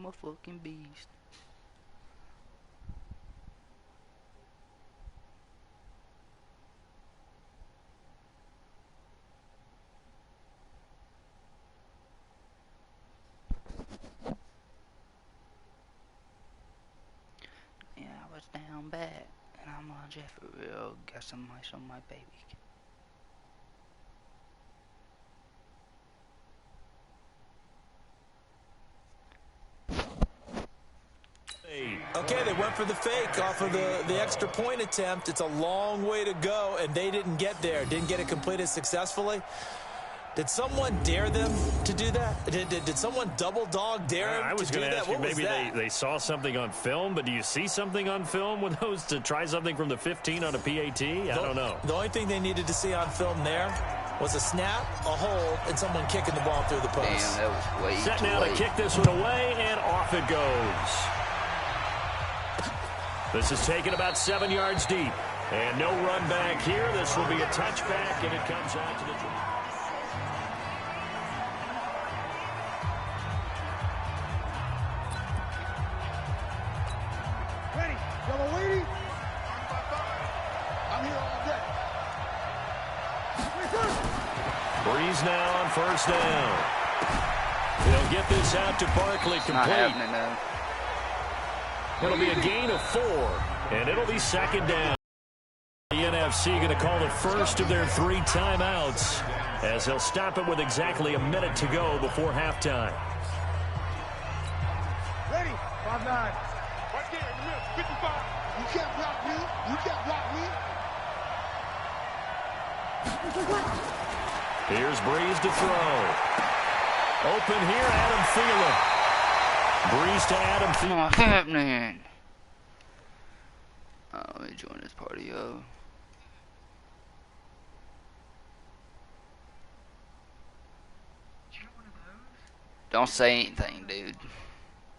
I'm a fucking beast. Yeah, I was down bad, and I'm on Jeffrey real. Got some ice on my baby. Okay, they went for the fake off of the extra point attempt. It's a long way to go, and they didn't get there. Didn't get it completed successfully. Did someone dare them to do that? Did someone double dog dare them I was to do going to that? ask you, What was maybe that? they saw something on film, but do you see something on film with those to try something from the 15 on a PAT? I don't know. The only thing they needed to see on film there was a snap, a hold, and someone kicking the ball through the post. Damn, that was way Set too now late. to kick this one away, and off it goes. This is taken about 7 yards deep. And no run back here. This will be a touchback, and it comes out to the drive. Ready. Yellow lady. I'm here all day. Breeze now on first down. They'll get this out to Barkley It's not complete. happening though. It'll be a gain of 4, and it'll be second down. The NFC going to call the first of their 3 timeouts as they'll stop it with exactly a minute to go before halftime. Ready. 5-9. Right there in the middle. 55. You can't block me. You can't block me. Here's Breeze to throw. Open here, Adam Thielen. Breeze to Adam It's Thielen. not happening. Oh, let me join this party, yo. Don't say anything, dude.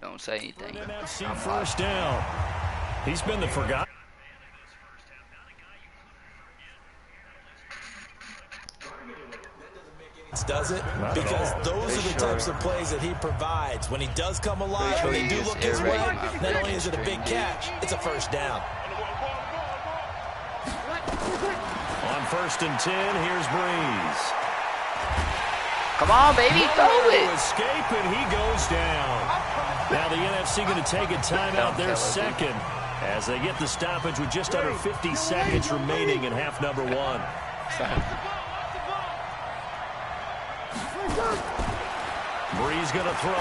Don't say anything. NFC first down. He's been the forgotten. Does it? Not Because at all. those are the types of plays that he provides. When he does come alive, when they do look his way, not only is it a big catch, it's a first down. On first and 10, here's Breeze. Come on, baby, throw To it. escape, and he goes down. Now the NFC going to take a timeout, their second, as they get the stoppage with just under 50 seconds remaining in half number 1. Breeze going to throw.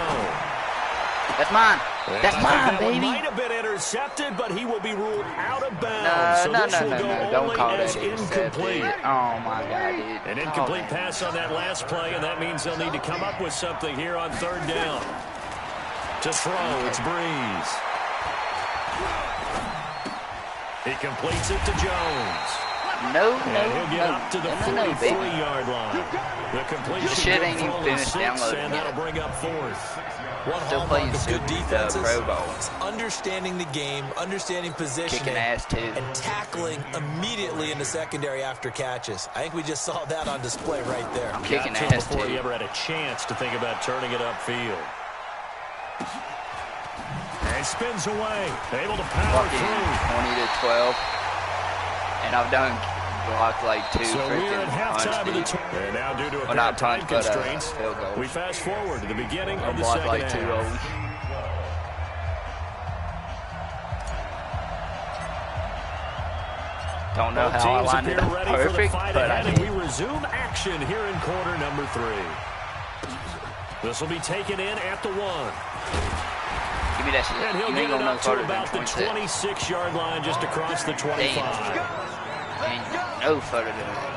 That's mine. That's And I think mine, that one baby. might have been intercepted, but he will be ruled out of bounds. So No. this will go Don't only call as that incomplete. intercepted. Oh, my God, dude. An incomplete pass on that last play, and that means they'll need to come up with something here on third down. To throw, it's Breeze. He completes it to Jones. No, And he'll get up to the baby. 43-yard line. The completion This shit ain't good even for finished 6, downloading and yet. that'll bring up 4th. One Still hallmark playing of good Super defenses Pro Bowl. is understanding the game, understanding positioning, Kicking ass, too. and tackling immediately in the secondary after catches. I think we just saw that on display right there. I'm kicking Got to ass, before he too. ever had a chance to think about turning it upfield. And spins away. Able to power Fucking through. 20-12. And I've done blocked like 2 So we're freaking at halftime of the punts, dude. and now due to Well, apparent not time punch, but, constraints, field goals. we fast forward to the beginning I of the blocked second like 2 half. rolls. Don't know Both how I teams lined it appear up ready for the perfect, fight but I ahead, and did. we resume action here in quarter number 3. This will be taken in at the 1. Give me that shit. And he'll You get ain't it gonna know up to further than about the 26. 26-yard line, just across the 25. Ain't no further than that.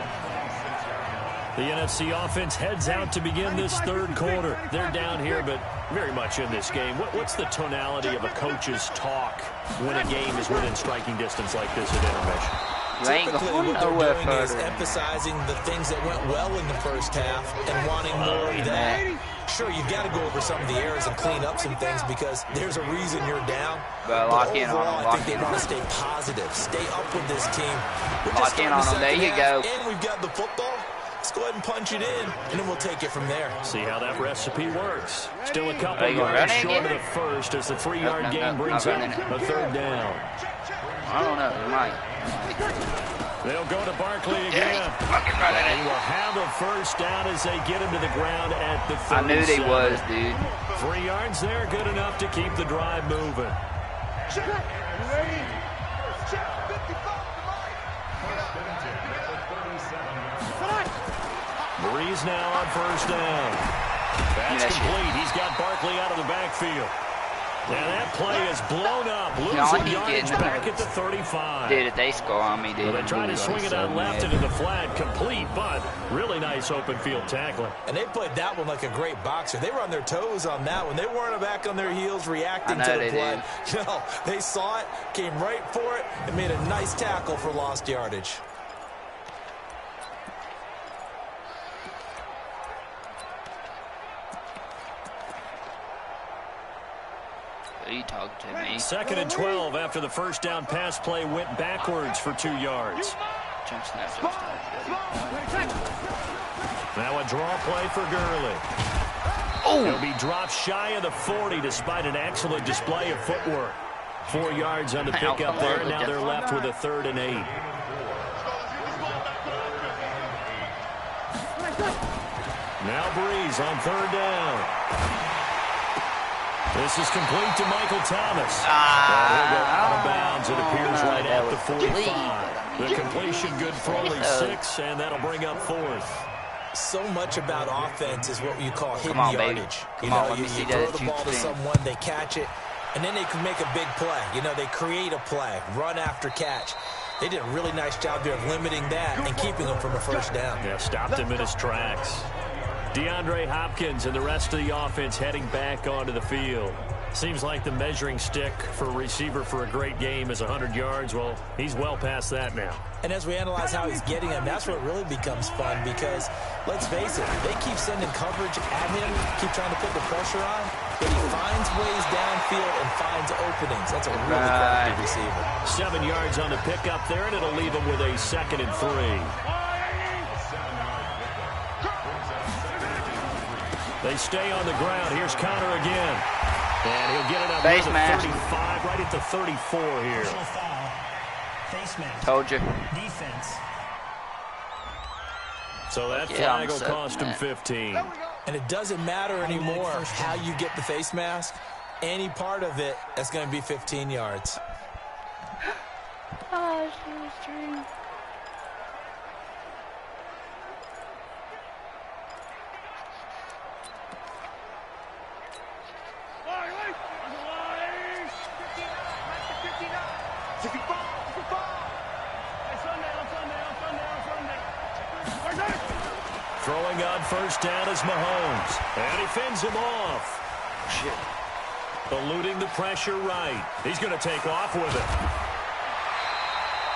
The NFC offense heads out to begin this third quarter. They're down here, but very much in this game. What's the tonality of a coach's talk when a game is within striking distance like this at intermission? You ain't Typically, going what they're nowhere doing is further. emphasizing the things that went well in the first half and wanting more of that. Sure, you've got to go over some of the errors and clean up some things because there's a reason you're down. But But lock in on overall, them, I lock think they in want on to stay positive, stay up with this team. We're Lock just in starting on the them. There second you half, go. And we've got the football. Let's go ahead and punch it in, and then we'll take it from there. See how that recipe works. Still a couple yards short of the first as the 3-yard gain brings up a third down. I don't know. It might. They'll go to Barkley again. He will have a first down as they get him to the ground at the 37. I knew they was, dude. 3 yards there, good enough to keep the drive moving. Breeze now on first down. That's complete. He's got Barkley out of the backfield. Now that play is blown up. Losing yardage back at the 35. Dude, if they score on me, dude. Well, they try to swing it out left into the flat. Complete, but really nice open field tackling. And they played that one like a great boxer. They were on their toes on that one. They weren't back on their heels reacting to the play. No, they saw it, came right for it, and made a nice tackle for lost yardage. You talk to me. 2nd and 12 after the first down pass play went backwards for 2 yards. Now a draw play for Gurley. Oh! He'll be dropped shy of the 40 despite an excellent display of footwork. 4 yards on the pickup there. Now they're left with a 3rd and 8. Now Breeze on 3rd down. This is complete to Michael Thomas. He'll go out of bounds. It appears right at the 45. The completion good for only 6, and that'll bring up 4th. So much about offense is what you call hidden yardage. Come on, you throw the ball to someone, they catch it, and then they can make a big play. They create a play, run after catch. They did a really nice job there of limiting that and keeping him from a first down. Yeah, stopped him in his tracks. DeAndre Hopkins and the rest of the offense heading back onto the field. Seems like the measuring stick for a receiver for a great game is 100 yards. Well, he's well past that now. And as we analyze how he's getting them, that's where it really becomes fun because, let's face it, they keep sending coverage at him, keep trying to put the pressure on, but he finds ways downfield and finds openings. That's a really crafty receiver. 7 yards on the pickup there, and it'll leave him with a 2nd and 3. They stay on the ground. Here's Connor again. And he'll get it up to the 35, right at the 34 here. Told you. Defense. So that flag will cost him 15. And it doesn't matter anymore how you get the face mask. Any part of it, that's going to be 15 yards. Oh, she was true. Throwing on first down is Mahomes. And he fends him off. Shit. Eluding the pressure right. He's going to take off with it.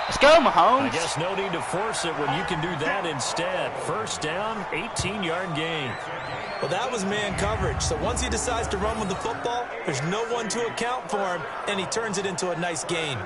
Let's go, Mahomes. I guess no need to force it when you can do that instead. First down, 18-yard gain. Well, that was man coverage. So once he decides to run with the football, there's no one to account for him, and he turns it into a nice gain.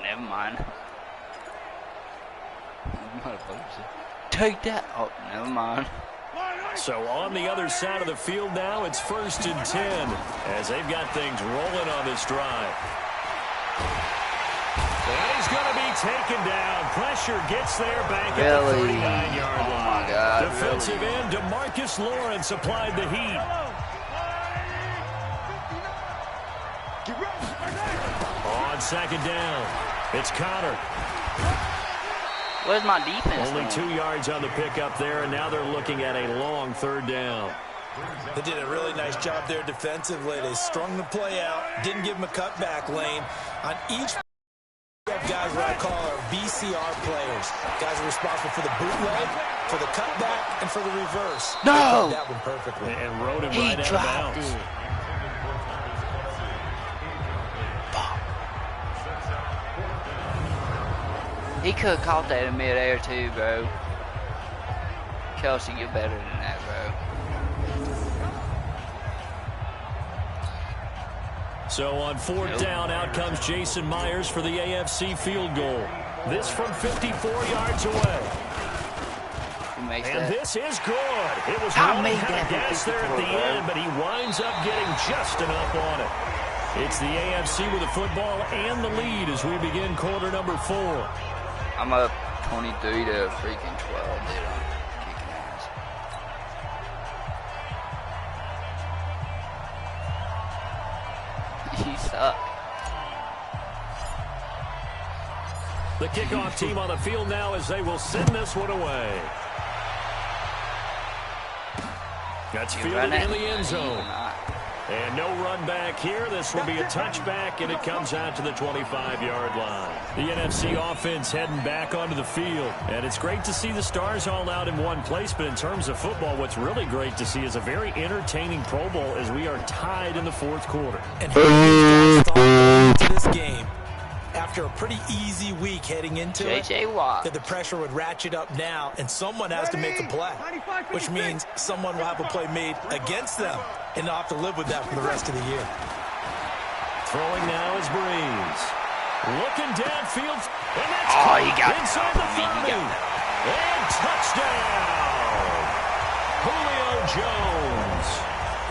Never mind. Take that. Oh, never mind. So on the other side of the field now, it's 1st and 10 as they've got things rolling on this drive. And he's going to be taken down. Pressure gets there back at the 39-yard line. Oh, my God. Defensive end DeMarcus Lawrence applied the heat. On 2nd down, it's Connor. Where's my defense? Only 2 yards on the pickup there, and now they're looking at a long 3rd down. They did a really nice job there defensively. They strung the play out, didn't give him a cutback lane. On each guys what I call our VCR players. Guys are responsible for the bootleg, for the cutback, and for the reverse. No! That one perfectly. And rode him right out of bounds. It. He could have caught that in midair too, bro. Kelsey, you're better than that, bro. So on fourth down, out comes Jason Myers for the AFC field goal. This from 54 yards away. And this is good. It was running out of gas there at the end, but he winds up getting just enough on it. It's the AFC with the football and the lead as we begin quarter number 4. I'm up 23 to freaking 12, dude. I'm kicking ass. You suck. The kickoff team on the field now as they will send this one away. That's fielded in the end zone. And no run back here. This will be a touchback, and it comes out to the 25-yard line. The NFC offense heading back onto the field. And it's great to see the stars all out in one place, but in terms of football, what's really great to see is a very entertaining Pro Bowl as we are tied in the fourth quarter. And here's into this game. After a pretty easy week heading into it, that the pressure would ratchet up now, and someone has to make a play, which means someone will have a play made against them, and they'll have to live with that for the rest of the year. Throwing now is Breeze. Looking downfield, and that's inside the 30. And touchdown! Julio Jones.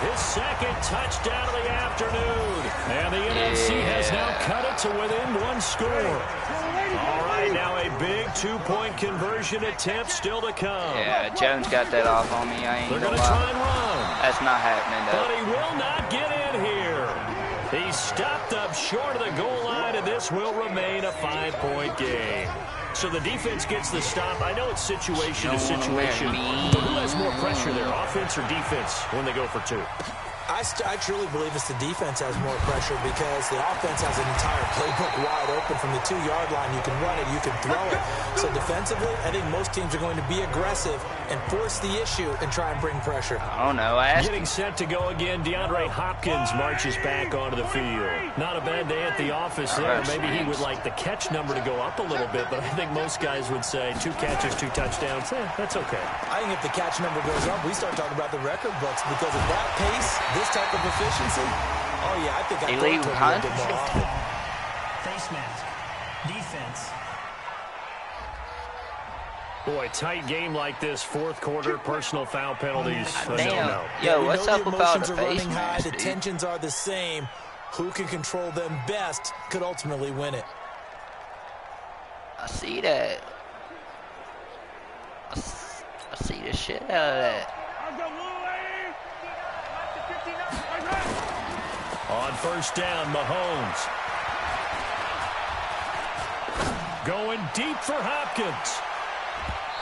His second touchdown of the afternoon. And the NFC has now cut it to within one score. All right, now a big two-point conversion attempt still to come. Yeah, Jones got that off on me. I ain't They're going to try and run. That's not happening, though. But he will not get in here. He stopped up short of the goal line, and this will remain a 5-point game. So the defense gets the stop. I know it's situation to situation, but who has more pressure there, offense or defense, when they go for two? I truly believe it's the defense has more pressure because the offense has an entire playbook wide open from the 2-yard line. You can run it, you can throw it. So defensively, I think most teams are going to be aggressive and force the issue and try and bring pressure. Oh, no. Getting set to go again, DeAndre Hopkins marches back onto the field. Not a bad day at the office there. Maybe he would like the catch number to go up a little bit, but I think most guys would say 2 catches, 2 touchdowns. That's okay. I think if the catch number goes up, we start talking about the record books because at that pace, this type of efficiency, oh yeah, I think I throw it a little bit more often. Face mask. Defense. Boy, tight game like this, fourth quarter, personal foul penalties. Damn. Yo, what's up with all the face masks, the tensions are the same. Who can control them best could ultimately win it. I see that. I see the shit out of that. On first down, Mahomes. Going deep for Hopkins.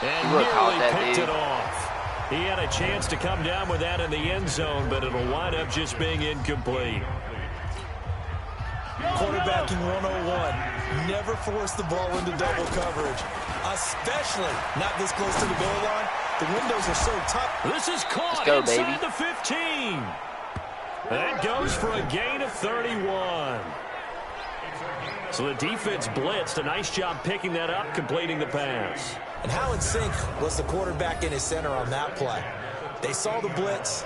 And nearly picked it off. He had a chance to come down with that in the end zone, but it'll wind up just being incomplete. Quarterbacking 101. Never force the ball into double coverage, especially not this close to the goal line. The windows are so tough. This is caught inside the 15. That goes for a gain of 31. So the defense blitzed. A nice job picking that up, completing the pass. And how in sync was the quarterback in his center on that play? They saw the blitz,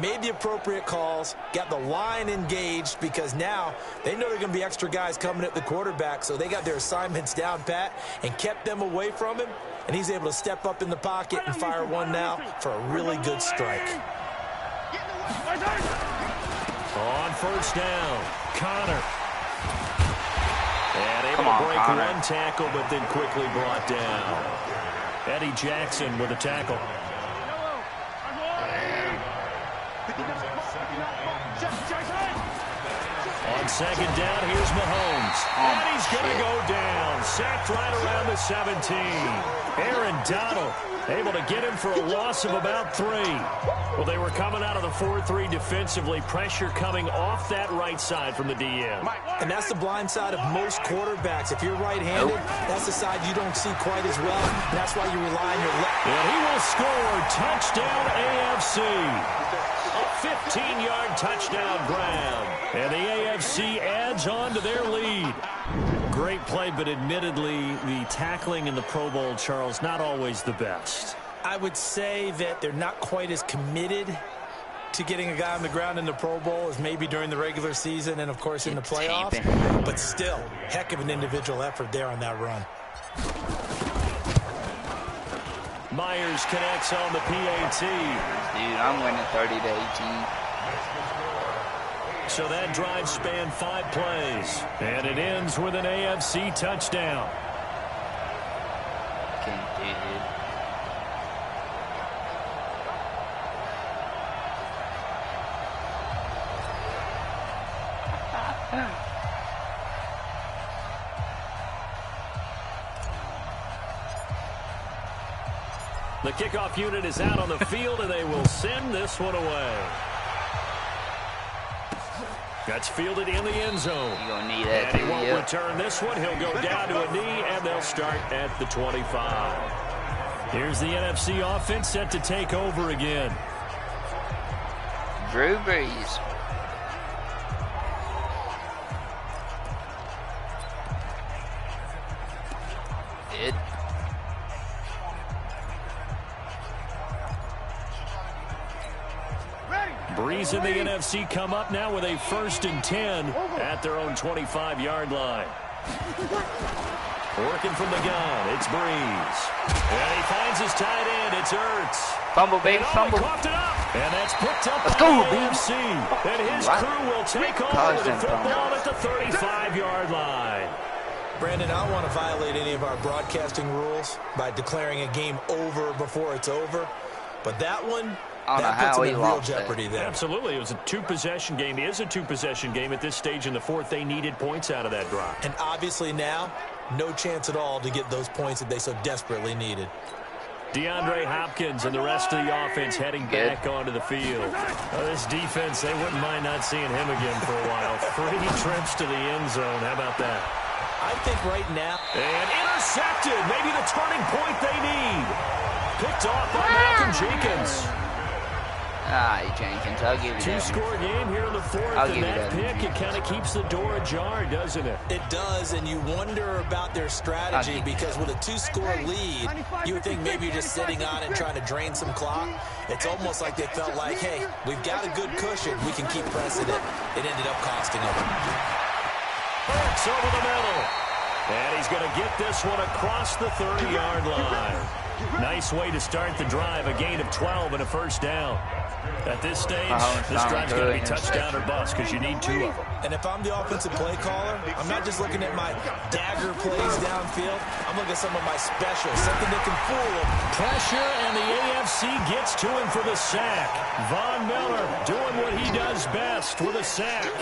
made the appropriate calls, got the line engaged because now they know there are going to be extra guys coming at the quarterback, so they got their assignments down pat and kept them away from him, and he's able to step up in the pocket and fire one now for a really good strike. On first down, Connor. And able to break one tackle, but then quickly brought down. Eddie Jackson with a tackle. On second down, here's Mahomes. And he's going to go down. Sacked right around the 17. Aaron Donald able to get him for a loss of about 3. Well, they were coming out of the 4-3 defensively. Pressure coming off that right side from the DM. And that's the blind side of most quarterbacks. If you're right-handed, that's the side you don't see quite as well. And that's why you rely on your left. And he will score. Touchdown AFC. A 15-yard touchdown grab. And the AFC adds on to their lead. great play, but admittedly, the tackling in the Pro Bowl, Charles, not always the best. I would say that they're not quite as committed to getting a guy on the ground in the Pro Bowl as maybe during the regular season and, of course, in the playoffs. But still, heck of an individual effort there on that run. Myers connects on the PAT. Dude, I'm winning 30-18. So that drive spanned 5 plays. And it ends with an AFC touchdown. Can't do it. The kickoff unit is out on the field, and they will send this one away. That's fielded in the end zone. You're going to need that, and he won't return this one. He'll go down to a knee, and they'll start at the 25. Here's the NFC offense set to take over again. Drew Brees. It. Brees and the NFC come up now with a 1st and 10 at their own 25-yard line. Working from the gun, it's Brees. And he finds his tight end, it's Ertz. Fumble, baby, fumble. He coughed it up. And that's picked up Let's by go, the AFC. And his crew will take over with the football at the 35-yard line. Brandon, I don't want to violate any of our broadcasting rules by declaring a game over before it's over. But that one, that puts them in real jeopardy there. Absolutely. It was a 2-possession game. It is a 2-possession game at this stage in the 4th. They needed points out of that drive. And obviously now, no chance at all to get those points that they so desperately needed. DeAndre Hopkins and the rest of the offense heading back onto the field. This defense, they wouldn't mind not seeing him again for a while. 3 trips to the end zone. How about that? I think right now. And intercepted. Maybe the turning point they need. Picked off by Malcolm Jenkins. Jenkins, I'll give you that. 2-score game here in the 4th, and that pick, it kind of keeps the door ajar, doesn't it? It does, and you wonder about their strategy because with a 2-score lead, you would think maybe you're just sitting on it trying to drain some clock. It's almost like they felt like, hey, we've got a good cushion. We can keep pressing it. It ended up costing them. It's over the middle. And he's going to get this one across the 30-yard line. Nice way to start the drive, a gain of 12 and a 1st down. At this stage, this drive's going to be touchdown or bust because you need 2 of them. And if I'm the offensive play caller, I'm not just looking at my dagger plays downfield. I'm looking at some of my specials, something that can fool them. Pressure, and the AFC gets to him for the sack. Von Miller doing what he does best with a sack.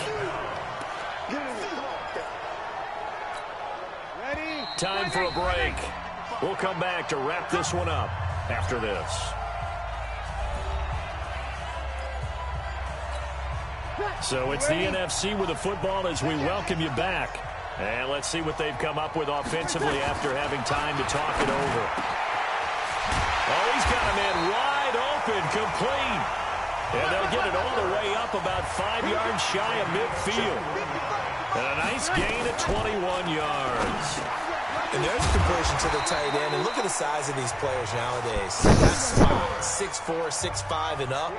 Time for a break. We'll come back to wrap this one up after this. So it's the NFC with the football as we welcome you back. And let's see what they've come up with offensively after having time to talk it over. Oh, he's got a man wide open, complete. And they'll get it all the way up about 5 yards shy of midfield. And a nice gain of 21 yards. And there's a conversion to the tight end. And look at the size of these players nowadays. That's 6'4", 6'5", and up.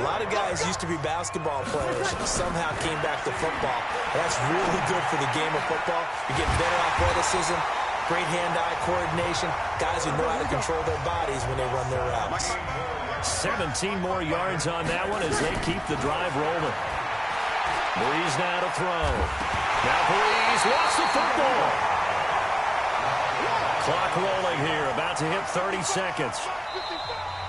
A lot of guys used to be basketball players. Somehow came back to football. That's really good for the game of football. You're getting better athleticism, great hand-eye coordination. Guys who know how to control their bodies when they run their routes. 17 more yards on that one as they keep the drive rolling. Brees now to throw. Now Brees wants the football. Clock rolling here, about to hit 30 seconds.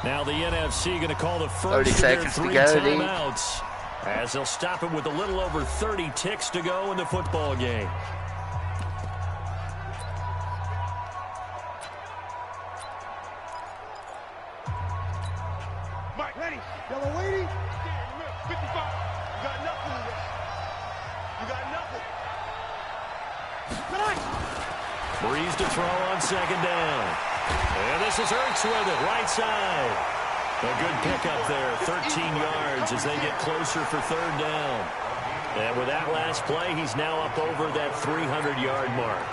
Now the NFC going to call the first of their 3 timeouts as they'll stop it with a little over 30 ticks to go in the football game. Mike, ready? Yellow waiting. 55. You got nothing in this. You got nothing. Brees to throw on 2nd down. And this is Ertz with it, right side. A good pickup there, 13 yards as they get closer for 3rd down. And with that last play, he's now up over that 300-yard mark.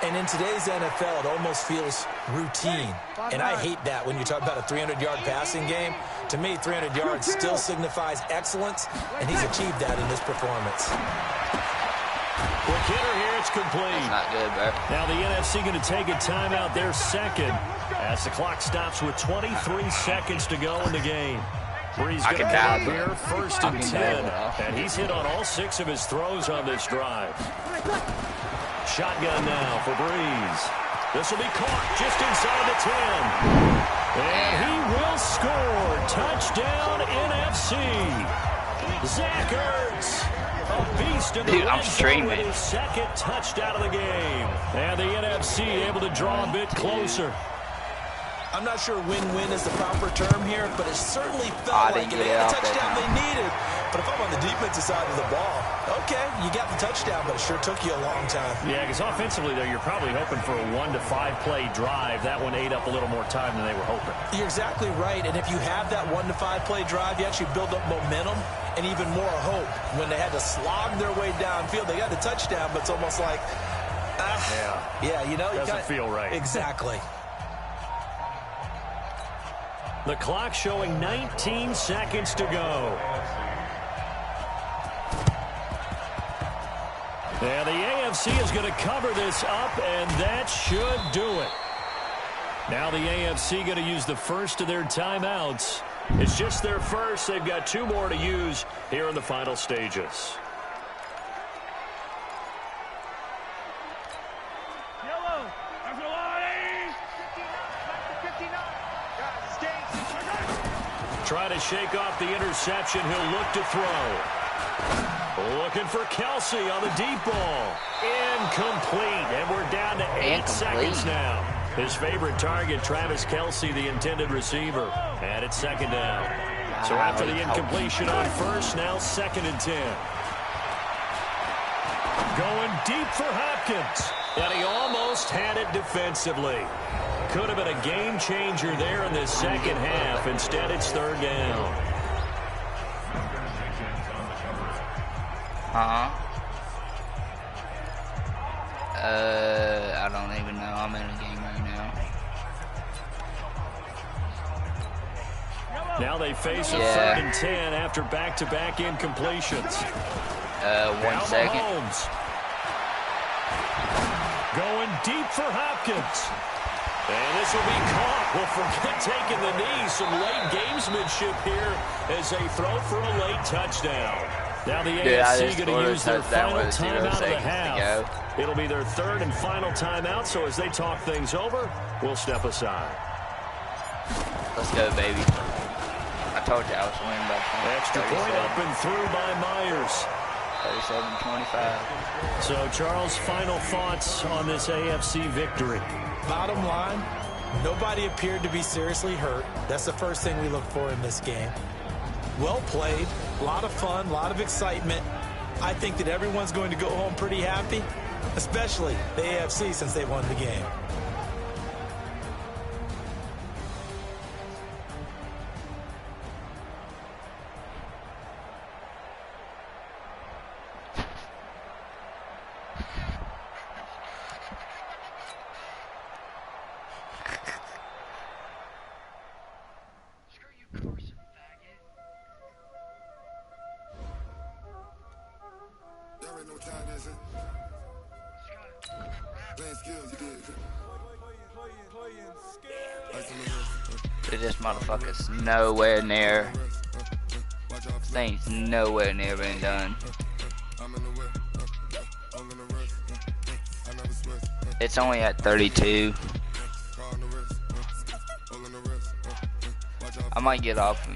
And in today's NFL, it almost feels routine. And I hate that when you talk about a 300-yard passing game. To me, 300 yards still signifies excellence, and he's achieved that in this performance. Quick hitter here, it's complete. That's not good, bro. Now the NFC going to take a timeout there second as the clock stops with 23 seconds to go in the game. Breeze going to come up here, 1st and 10. And he's hit on all 6 of his throws on this drive. Shotgun now for Breeze. This will be caught just inside the 10. And he will score. Touchdown, NFC. Zach Ertz, a beast in the red zone with his 2nd touchdown of the game. And the NFC able to draw a bit closer. I'm not sure win-win is the proper term here, but it certainly felt like they had a touchdown they needed. But if I'm on the defensive side of the ball, okay, you got the touchdown, but it sure took you a long time. Yeah, because offensively, though, you're probably hoping for a 1 to 5 play drive. That one ate up a little more time than they were hoping. You're exactly right, and if you have that 1 to 5 play drive, you actually build up momentum and even more hope. When they had to slog their way downfield, they got the touchdown, but it's almost like, yeah, you know. Doesn't feel right. Exactly. The clock showing 19 seconds to go. And the AFC is going to cover this up, and that should do it. Now the AFC going to use the first of their timeouts. It's just their first. They've got 2 more to use here in the final stages. Try to shake off the interception. He'll look to throw. Looking for Kelsey on the deep ball. Incomplete. And we're down to 8 seconds now. His favorite target, Travis Kelsey, the intended receiver. And it's 2nd down. So after the incompletion on 1st, now 2nd and 10. Going deep for Hopkins. And he almost had it defensively. Could have been a game changer there in the second half. Instead, it's 3rd down. I don't even know. I'm in a game right now. Now they face a 3rd and 10 after back-to-back incompletions. 1 second. Mahomes. Going deep for Hopkins. And this will be caught. Well, forget taking the knee. Some late gamesmanship here as they throw for a late touchdown. Now the AFC going to use their final timeout of the half. It'll be their 3rd and final timeout, so as they talk things over, we'll step aside. Let's go, baby. I told you I was winning by 20. Extra point up and through by Myers. 37-25. So, Charles, final thoughts on this AFC victory? Bottom line, nobody appeared to be seriously hurt. That's the first thing we look for in this game. Well played, a lot of fun, a lot of excitement. I think that everyone's going to go home pretty happy, especially the AFC since they won the game. Dude, this motherfucker's nowhere near. This thing's nowhere near being done. It's only at 32. I might get off.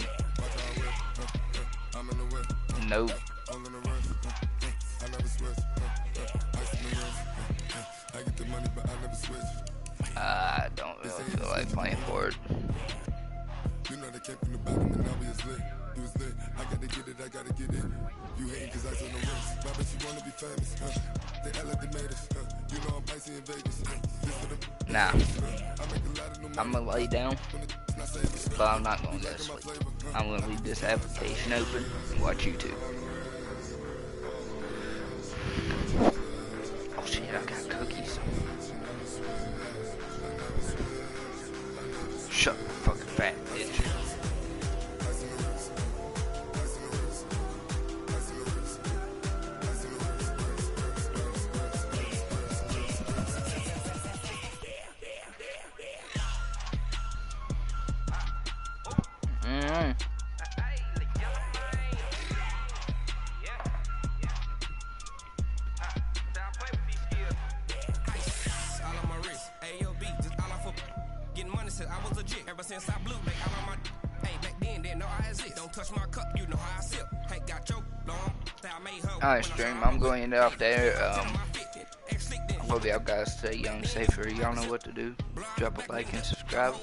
Nope. I don't really feel like playing for it. You know they came from the bottom and now we is lit. You was lit. I gotta get it, I gotta get it. You hating cause I on the wrist. But I bet you wanna be famous. They hella they made us. You know I'm icy in Vegas. Nah. I'm gonna lay down. But I'm not gonna go to sleep. I'm gonna leave this application open and watch YouTube. shit, I got cookies. Shut the fucking fat bitch. Alright, stream, I'm going to end it off there. I love y'all guys. Stay young, safer. Y'all know what to do. Drop a like and subscribe.